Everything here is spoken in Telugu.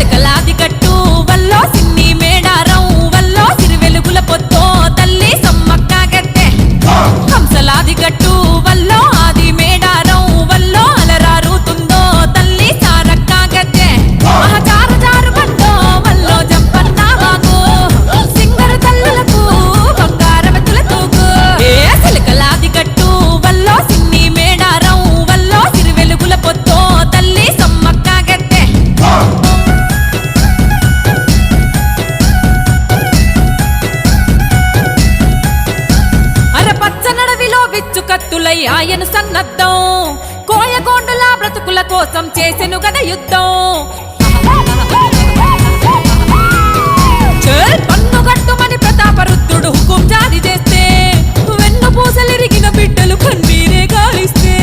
చిలకలాది కట్టు వల్లో సిన్ని మేడారం వల్లో సిరివెలుగుల పొద్దో తల్లి సమ్మక్క గద్దె హంసలాది కట్టు వల్లో ఆది మేడారం వల్లో అలరారుతుందో తల్లి సారక్క గద్దె మహజార జారు బండో వల్లో జంపన్న వాగు సింగరు తల్లులకు బంగారవతుల తూగు చిలకలాది కట్టు వల్లో సిన్ని మేడారం వల్లో సిరివెలుగుల పొద్దో తల్లి సమ్మక్క గద్దె అరపచ్చనడవిలో విచ్చు కత్తులై ఆయను సన్నద్దం కోయగోండుల బ్రతుకుల కోసం చేసెను గద యుద్ధం పన్నుగట్టుమని ప్రతాపరుద్రుడు హుకుం జారీ చేస్తే వెన్ను పూసలిరిగిన బిడ్డలు కన్నీరే గాలిస్తే